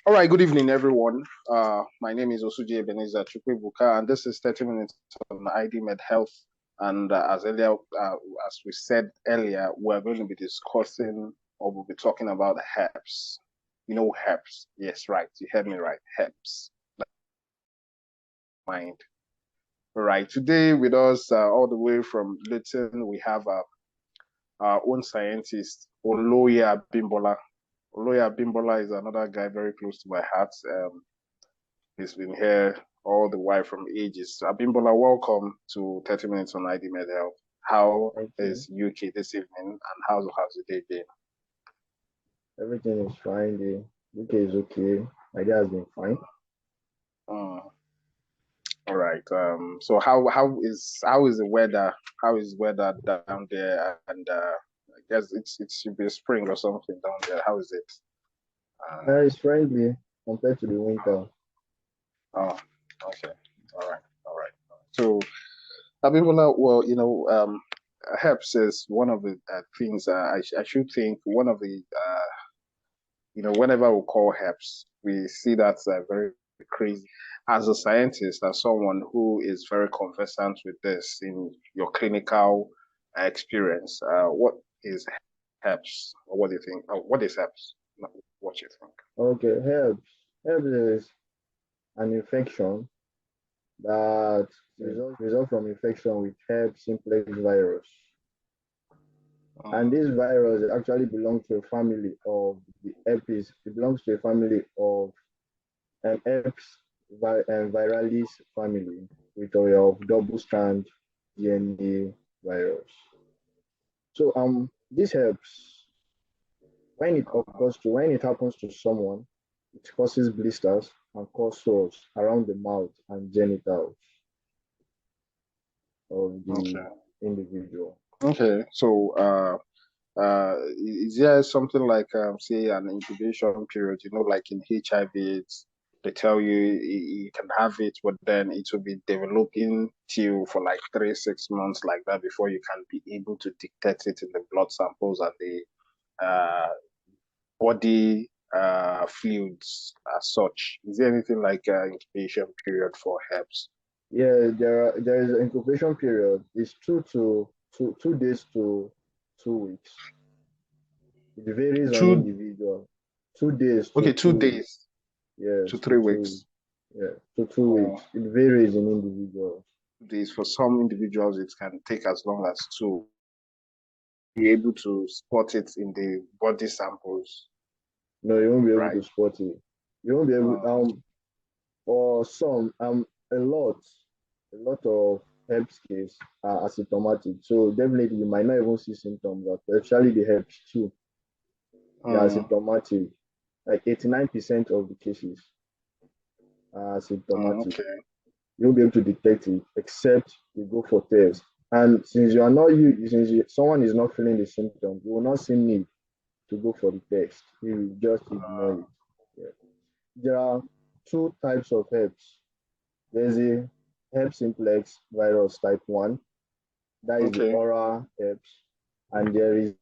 All right, good evening, everyone. My name is Osuji Ebenezer Chukwibuka, and this is 30 minutes on iDealmedhealth. And as we said earlier, we're going to be discussing, or we'll be talking about herpes. You know, herpes. Yes, right. You heard me right. Herpes. Mind. All right. Today with us, all the way from Luton, we have our own scientist, Oloya Abimbola. Oloya Abimbola is another guy very close to my heart. He's been here all the while from ages. Abimbola, welcome to 30 Minutes on iDealmedhealth. How is UK this evening, and how's the day been? Everything is fine. The UK is okay. My day has been fine. All right. So how is the weather? How is weather down there? And I guess it should be spring or something down there. How is it? It's friendly compared to the winter. Oh, okay. All right. So, Abimbola, well, herpes is one of the things I should think one of the whenever we call herpes, we see that very crazy. As a scientist, as someone who is very conversant with this in your clinical experience, what is herpes? Or what do you think? What is herpes? What do you think? Okay, herpes. Herpes is an infection that results from infection with herpes simplex virus. And this virus actually belongs to a family of the herpes. It belongs to a family of an herpes viralis family with of double-strand DNA virus. So this herpes, when it happens to someone, it causes blisters and cause sores around the mouth and genitals of the individual. Okay, so is there something like say an incubation period? Like in HIV, they tell you can have it, but then it will be developing till for like 3-6 months like that before you can be able to detect it in the blood samples and the body fluids as such. Is there anything like an incubation period for herpes? Yeah, there is an incubation period. It's 2 days to 2 weeks. It varies on individual. 2 days. Okay, 2 days. Yes, to 3 weeks. Yeah, to 2 weeks. It varies in individuals. Days for some individuals, it can take as long as 2. Be able to spot it in the body samples. No, you won't be able to spot it. You won't be able. For some, a lot of herpes cases are asymptomatic. So definitely, you might not even see symptoms, especially the herpes too. They are asymptomatic. Like 89% of the cases are asymptomatic. You'll be able to detect it, except you go for tests. And since someone is not feeling the symptoms, you will not see need to go for the test. You will just ignore it. Yeah. There are 2 types of herpes. There's a herpes simplex virus type 1, that is the oral herpes, and there is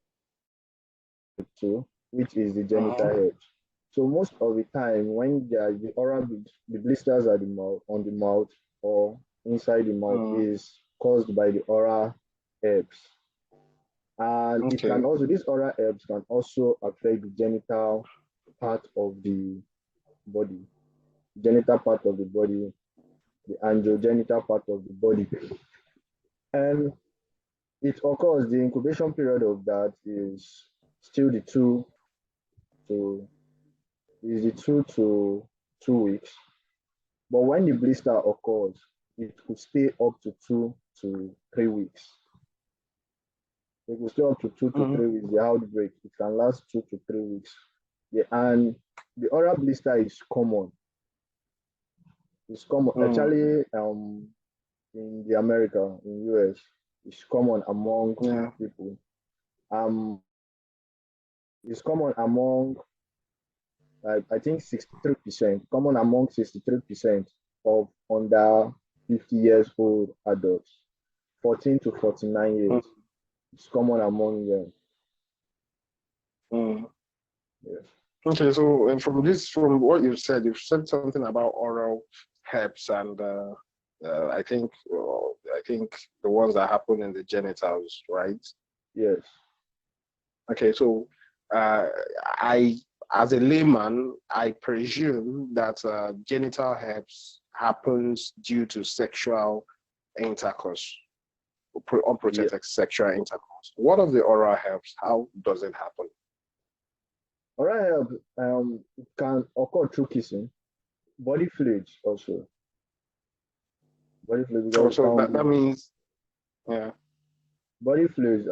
type 2, which is the genital herpes. So most of the time, when the oral, the blisters at the mouth, on the mouth or inside the mouth, is caused by the oral herpes. And it can also, these oral herpes can also affect the genital part of the body, the androgenital part of the body. And it occurs, the incubation period of that is still the 2 to 2 weeks. But when the blister occurs, it could stay up to 2 to 3 weeks. It will stay up to 2 to 3 weeks. The outbreak, it can last 2 to 3 weeks. Yeah, and the oral blister is common. It's common actually in the America, in US. It's common among people. It's common among I think 63%, common among 63% of under 50 years old adults, 14 to 49 years. It's common among them. Yes. Okay, so and from what you've said something about oral herpes and I think the ones that happen in the genitals, right? Yes. Okay, so uh, I, as a layman, I presume that genital herpes happens due to sexual intercourse, Yeah. unprotected sexual intercourse. What of the oral herpes? How does it happen? All right. It can occur through kissing, body fluids also, body fluids Oh, because so that means, yeah. body fluids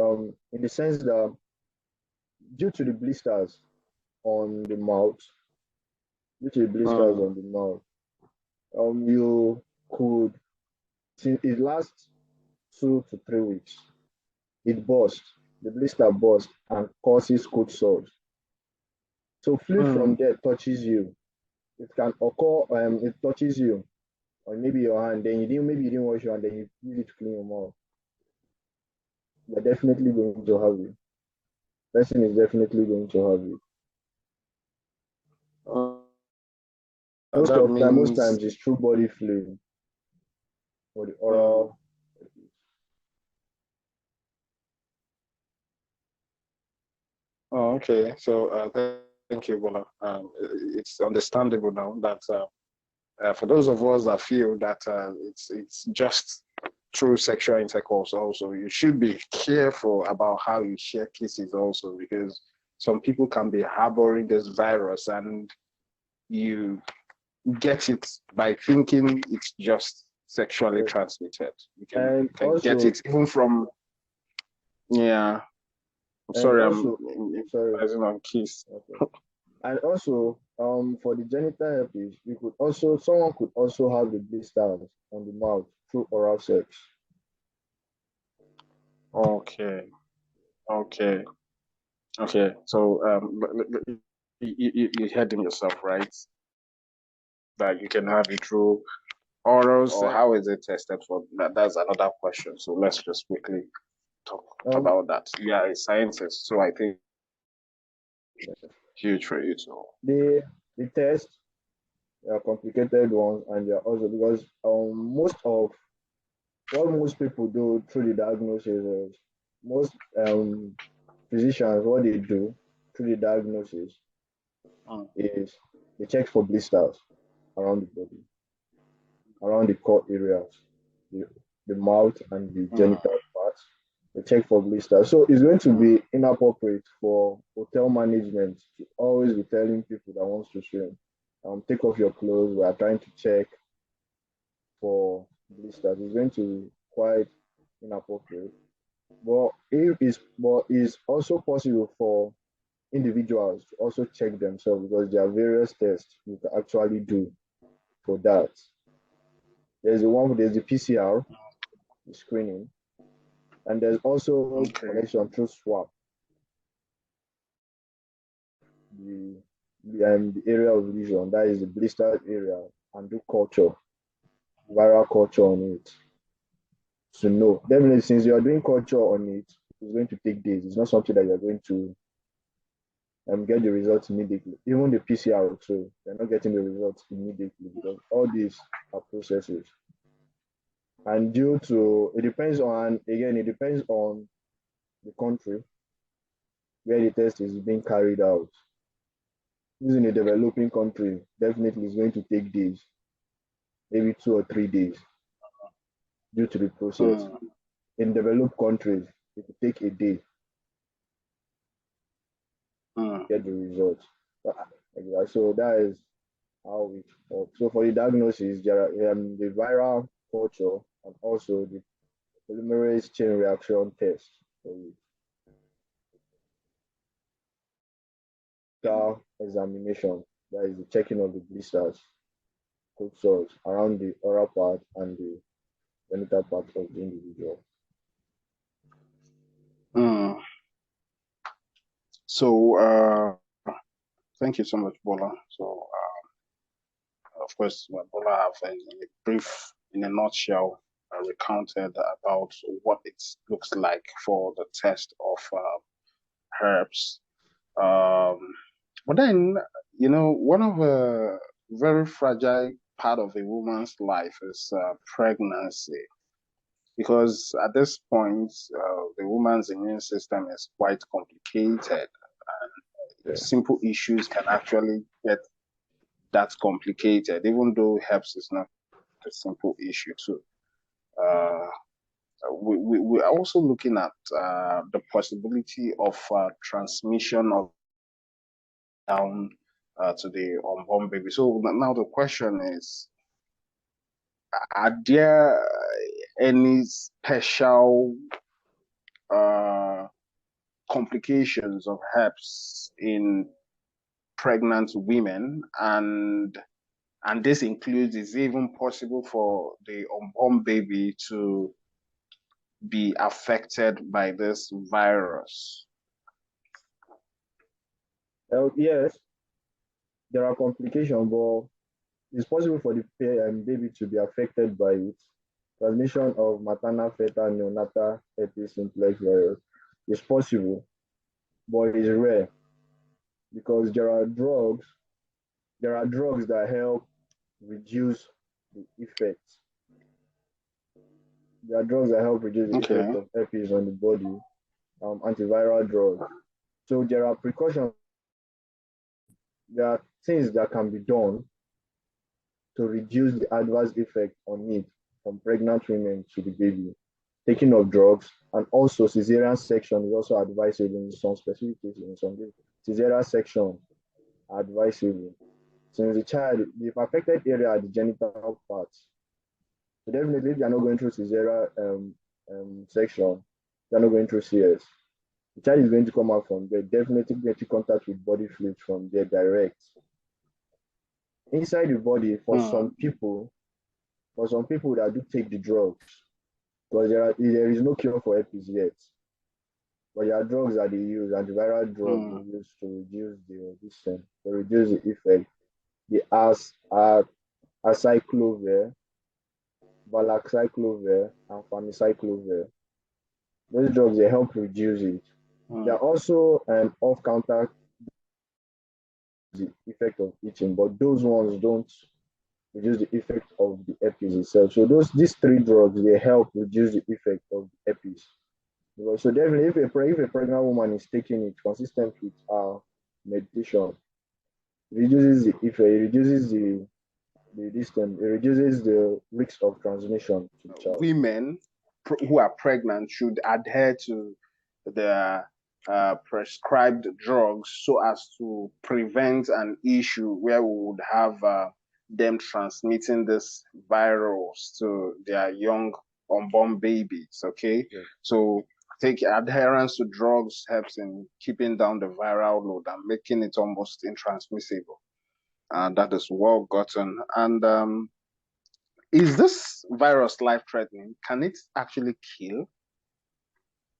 in the sense that due to the blisters on the mouth, due to the blisters Mm, on the mouth, you could, since it lasts 2 to 3 weeks, it bursts, the blister bursts and causes cold sores. So fluid from mm. there touches you. It can occur, it touches you, or maybe your hand, then maybe you didn't wash your hand, then you use it to clean your mouth. You're definitely going to have it. Person is definitely going to have it. Uh, that Most means, times it's through body fluid or the mm, oral. oh, okay. So thank you, Bola. It's understandable now that for those of us that feel that it's just through sexual intercourse also, you should be careful about how you share kisses also, because some people can be harboring this virus and you get it by thinking it's just sexually Yes. transmitted. And You can get also, it even from, yeah. I'm and sorry, I'm also, sorry, emphasizing on kiss. okay. And also, for the genital herpes, someone could also have the blisters on the mouth through oral sex. Okay, okay, okay. So you heard him yourself, right? That you can have it through oral. So Or how is it tested for that? That's another question. So let's just quickly talk um, about that. You are a scientist, so I think huge for you to. the test are complicated ones, and they're also because most of what most people do through the diagnosis is most physicians what they do through the diagnosis Mm, is they check for blisters around the body, around the core areas, the, the mouth and the mm, genital parts. They check for blisters. So it's going to be inappropriate for hotel management to always be telling people that wants to swim, take off your clothes. We are trying to check for blisters. It's going to be quite inappropriate. But it's also possible for individuals to also check themselves because there are various tests you can actually do for that. There's the PCR, the screening, and there's also okay. collection through swab, the the area of lesion, that is the blistered area, and do culture, viral culture on it to know. Definitely, since you are doing culture on it, it's going to take days. It's not something that you're going to get the results immediately. Even the PCR too, they're not getting the results immediately because all these are processes. And due to it depends on the country where the test is being carried out. Using a developing country, definitely is going to take days, maybe 2 or 3 days due to the process. Mm, In developed countries, it will take a day to mm, get the results. So that is how it works. So for the diagnosis, there are the viral culture and also the polymerase chain reaction test for the examination. That is the checking of the blisters, cold sores around the oral part and the genital part of the individual. mm. So thank you so much, Bola. So of course, Bola have in a in a nutshell, recounted about what it looks like for the test of herbs. Um, But then, you know, one of the very fragile part of a woman's life is pregnancy, because at this point, the woman's immune system is quite complicated. Yeah. Simple issues can actually get that complicated, even though herpes is not a simple issue too. Uh, we are also looking at the possibility of transmission of down to the unborn baby. So now the question is, are there any special uh, complications of herpes in pregnant women? And this includes, is it even possible for the unborn baby to be affected by this virus? Yes, there are complications, but it's possible for the baby to be affected by it. Transmission of maternal fetal neonatal herpes simplex virus is possible, but it's rare because there are drugs that help reduce the effects. There are drugs that help reduce the effect Okay. of herpes on the body, antiviral drugs. So there are precautions, there are things that can be done to reduce the adverse effect on it from pregnant women to the baby. Taking of drugs and also cesarean section is also advisable in some specific cases. In some cases, cesarean section advisable since the child, the affected area are the genital parts. So definitely, if they are not going through cesarean section, they are not going through CS. The child is going to come out from there, definitely get in contact with body fluids from there direct. Inside the body, for some people that do take the drugs, because there is no cure for herpes yet. But there are drugs that they use, antiviral drugs they use to reduce to reduce the effect. The acyclovir, valacyclovir, and famiciclovir. Those drugs they help reduce it. They are also off-counter the effect of itching, but those ones don't reduce the effect of the herpes itself. So these three drugs they help reduce the effect of the herpes. So definitely, if a pregnant woman is taking it consistent with her medication, it reduces the effect, it reduces the distance, it reduces the risk of transmission to the child. Women who are pregnant should adhere to the prescribed drugs so as to prevent an issue where we would have them transmitting this virus to their young unborn babies. Okay, Yes. so take adherence to drugs helps in keeping down the viral load and making it almost intransmissible. That is well gotten. And is this virus life threatening? Can it actually kill?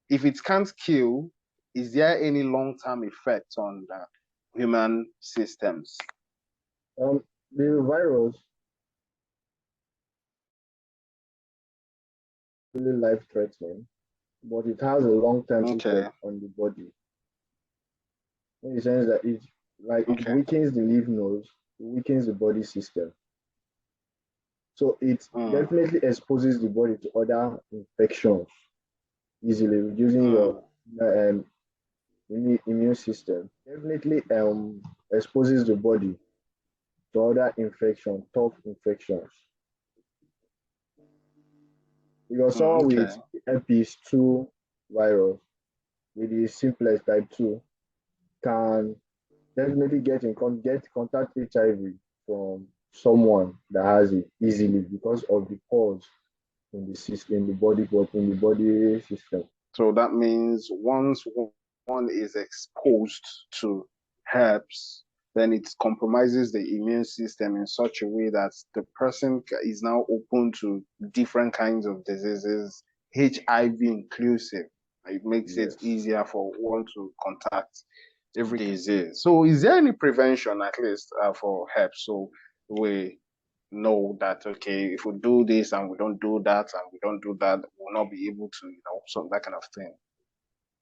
If it can't kill, is there any long term effect on the human systems? The virus is really life threatening, but it has a long term Okay. effect on the body. In the sense that it Okay. weakens the lymph nodes, it weakens the body system. So it definitely exposes the body to other infections easily, reducing your immune system. Definitely exposes the body to other infections, tough infections. Because someone Okay. with herpes 2 virus, with the simplex type 2, can definitely get contact HIV from someone that has it easily because of the pores in the system, in the body system. So that means once one is exposed to herpes, then it compromises the immune system in such a way that the person is now open to different kinds of diseases, HIV inclusive. It makes it Yes. easier for one to contact every disease. So, is there any prevention, at least, for herpes? So we know that, okay, if we do this and we don't do that and we don't do that, we'll not be able to, so that kind of thing.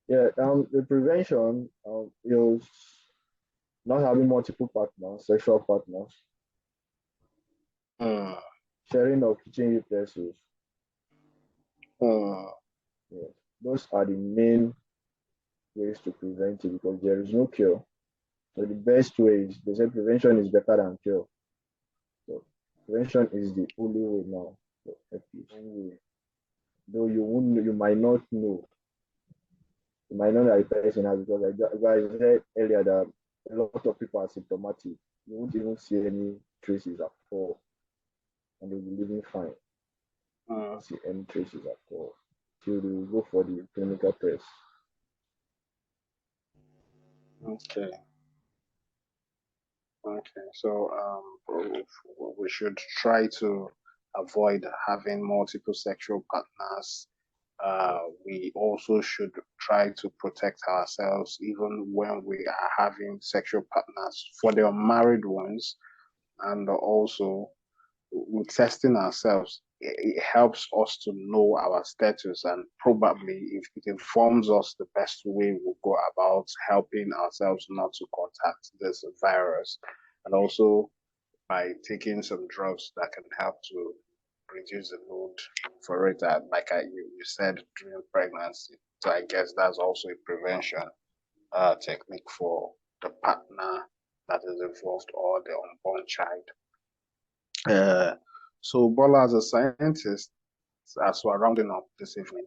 Yeah. The prevention is not having multiple partners, sexual partners, Mm, sharing of kitchen utensils. mm, Yes. Those are the main ways to prevent it because there is no cure. So the best way is they say prevention is better than cure. So prevention is the only way now. So only way. Though you might not know, you might not know that the person has because I said earlier that a lot of people are symptomatic. You won't even see any traces at all, and they'll be living fine. You mm. won't see any traces at all till they go for the clinical test. Okay. Okay. So we should try to avoid having multiple sexual partners. We also should try to protect ourselves even when we are having sexual partners for the unmarried ones, and also with testing ourselves, it helps us to know our status, and probably if it informs us the best way we'll go about helping ourselves not to contact this virus, and also by taking some drugs that can help to reduce the load for it, you said during pregnancy. So I guess that's also a prevention technique for the partner that is involved or the unborn child. Uh, so, Bola, as a scientist, as we're rounding up this evening,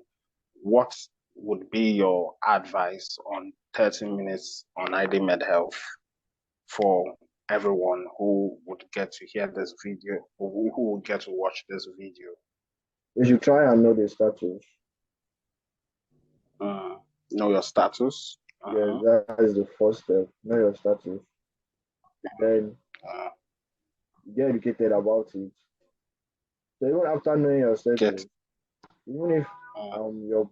what would be your advice on 30 minutes on ID Med Health for everyone who would get to hear this video, or who would get to watch this video? You should try and know the status. Mm. Know your status. Yes, Uh-huh. that is the first step. Know your status. Then Uh, get educated about it. So even after knowing your get status, even if uh,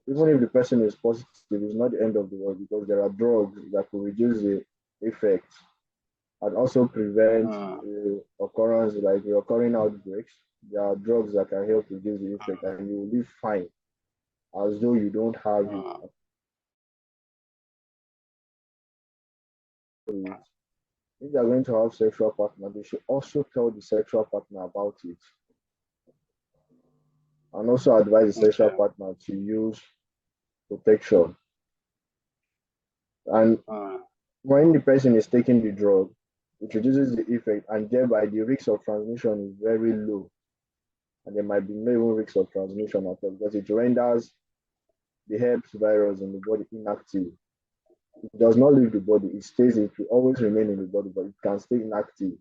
even if the person is positive, it's not the end of the world because there are drugs that could reduce the effect and also prevent uh, occurrence like recurring outbreaks. There are drugs that can help reduce the effect and you will live fine as though you don't have it. uh, If they are going to have sexual partner, they should also tell the sexual partner about it and also advise the sexual okay. partner to use protection. And Uh, when the person is taking the drug, it reduces the effect and thereby the risk of transmission is very low. And there might be no even risk of transmission at all because it renders the herpes virus in the body inactive. It does not leave the body, it will always remain in the body, but it can stay inactive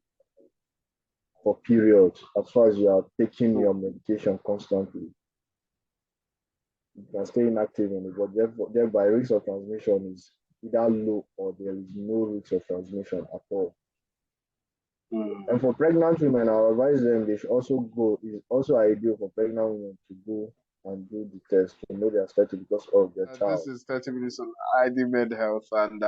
for periods as far as you are taking your medication constantly. It can stay inactive in the body, thereby risk of transmission is either low or there is no risk of transmission at all. And for pregnant women, I advise them they should also go. It's also ideal for pregnant women to go and do the test to know their status because of their this child. is 30 minutes on ID Med Health, and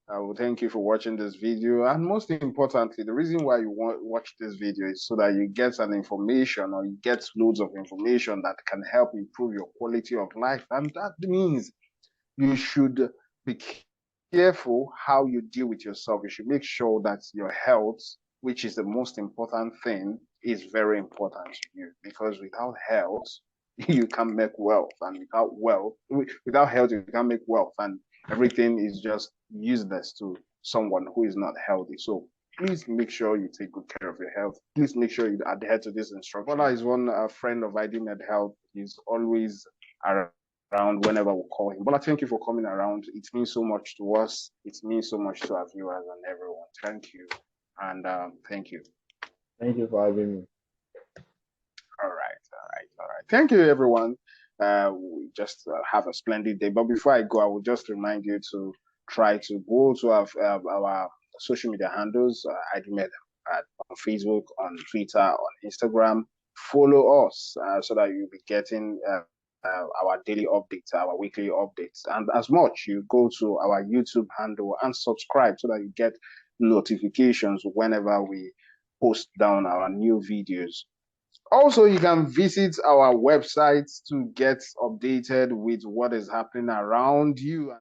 I will thank you for watching this video. And most importantly, the reason why you want watch this video is so that you get an information, or you get loads of information that can help improve your quality of life. And that means you should be careful how you deal with yourself. You should make sure that your health, which is the most important thing, is very important to you. Because without health, you can't make wealth, and without health, you can't make wealth, and everything is just useless to someone who is not healthy. So please make sure you take good care of your health. Please make sure you adhere to this instruction. Bola is one friend of iDealmedhealth. Health. He's always around whenever we call him. Bola, thank you for coming around. It means so much to us. It means so much to our viewers and everyone. Thank you. And thank you. Thank you for having me. All right, all right, all right. Thank you, everyone. We just have a splendid day. But before I go, I will just remind you to try to go to our social media handles. I met on Facebook, on Twitter, on Instagram. Follow us so that you'll be getting our daily updates, our weekly updates. And as much, you go to our YouTube handle and subscribe so that you get notifications whenever we post down our new videos. Also, you can visit our website to get updated with what is happening around you.